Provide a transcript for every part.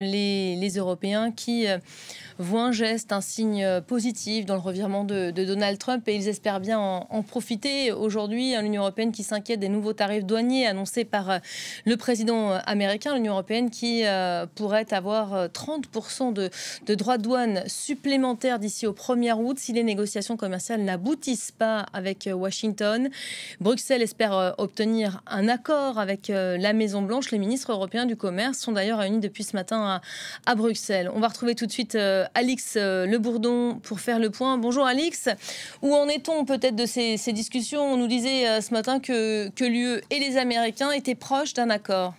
Les Européens qui voient un geste, un signe positif dans le revirement de Donald Trump et ils espèrent bien en profiter. Aujourd'hui, l'Union européenne qui s'inquiète des nouveaux tarifs douaniers annoncés par le président américain, l'Union européenne qui pourrait avoir 30% de droits de douane supplémentaires d'ici au 1er août si les négociations commerciales n'aboutissent pas avec Washington. Bruxelles espère obtenir un accord avec la Maison-Blanche. Les ministres européens du commerce sont d'ailleurs réunis depuis ce matin à Bruxelles. On va retrouver tout de suite Alix Le Bourdon pour faire le point. Bonjour Alix, où en est-on peut-être de ces discussions? On nous disait ce matin que l'UE et les Américains étaient proches d'un accord.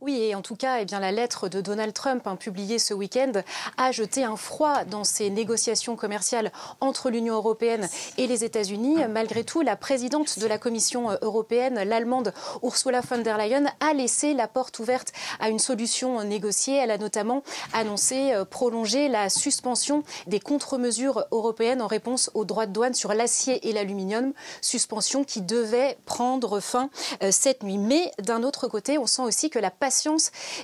Oui, et en tout cas, la lettre de Donald Trump publiée ce week-end a jeté un froid dans ces négociations commerciales entre l'Union européenne et les États-Unis. Malgré tout, la présidente de la Commission européenne, l'Allemande Ursula von der Leyen, a laissé la porte ouverte à une solution négociée. Elle a notamment annoncé prolonger la suspension des contre-mesures européennes en réponse aux droits de douane sur l'acier et l'aluminium, suspension qui devait prendre fin cette nuit. Mais d'un autre côté, on sent aussi que la patience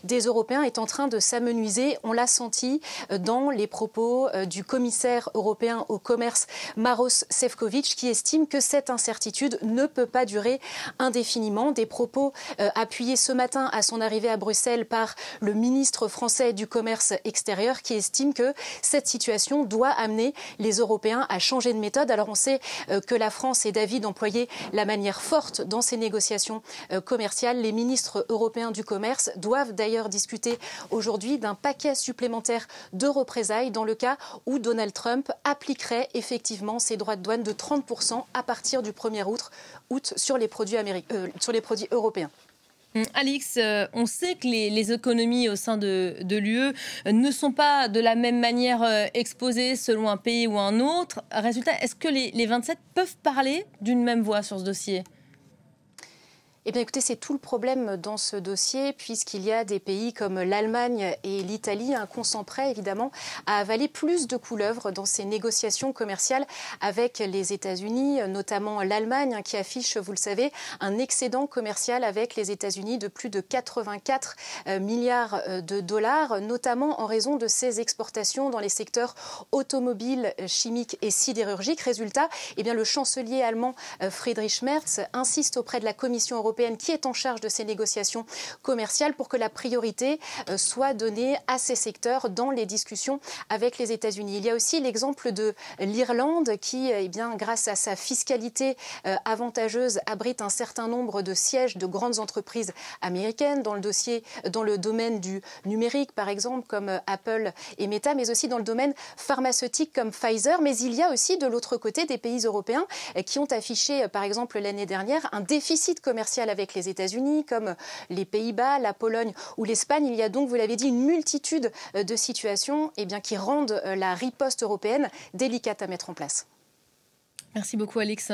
des Européens est en train de s'amenuiser. On l'a senti dans les propos du commissaire européen au commerce Maroš Šefčovič qui estime que cette incertitude ne peut pas durer indéfiniment. Des propos appuyés ce matin à son arrivée à Bruxelles par le ministre français du commerce extérieur qui estime que cette situation doit amener les Européens à changer de méthode. Alors on sait que la France est d'avis d'employer la manière forte dans ces négociations commerciales. Les ministres européens du commerce doivent d'ailleurs discuter aujourd'hui d'un paquet supplémentaire de représailles dans le cas où Donald Trump appliquerait effectivement ses droits de douane de 30% à partir du 1er août sur les produits européens. Alix, on sait que les économies au sein de l'UE ne sont pas de la même manière exposées selon un pays ou un autre. Résultat, est-ce que les 27 peuvent parler d'une même voix sur ce dossier ? Eh bien, écoutez, c'est tout le problème dans ce dossier, puisqu'il y a des pays comme l'Allemagne et l'Italie qu'on sent prêt, évidemment, à avaler plus de couleuvres dans ces négociations commerciales avec les États-Unis, notamment l'Allemagne, qui affiche, vous le savez, un excédent commercial avec les États-Unis de plus de 84 milliards de dollars, notamment en raison de ses exportations dans les secteurs automobiles, chimiques et sidérurgiques. Résultat, eh bien, le chancelier allemand Friedrich Merz insiste auprès de la Commission européenne qui est en charge de ces négociations commerciales pour que la priorité soit donnée à ces secteurs dans les discussions avec les États-Unis. Il y a aussi l'exemple de l'Irlande qui, grâce à sa fiscalité avantageuse, abrite un certain nombre de sièges de grandes entreprises américaines dans le domaine du numérique, par exemple, comme Apple et Meta, mais aussi dans le domaine pharmaceutique comme Pfizer. Mais il y a aussi de l'autre côté des pays européens qui ont affiché, par exemple, l'année dernière, un déficit commercial avec les États-Unis, comme les Pays-Bas, la Pologne ou l'Espagne. Il y a donc, vous l'avez dit, une multitude de situations qui rendent la riposte européenne délicate à mettre en place. Merci beaucoup, Alix.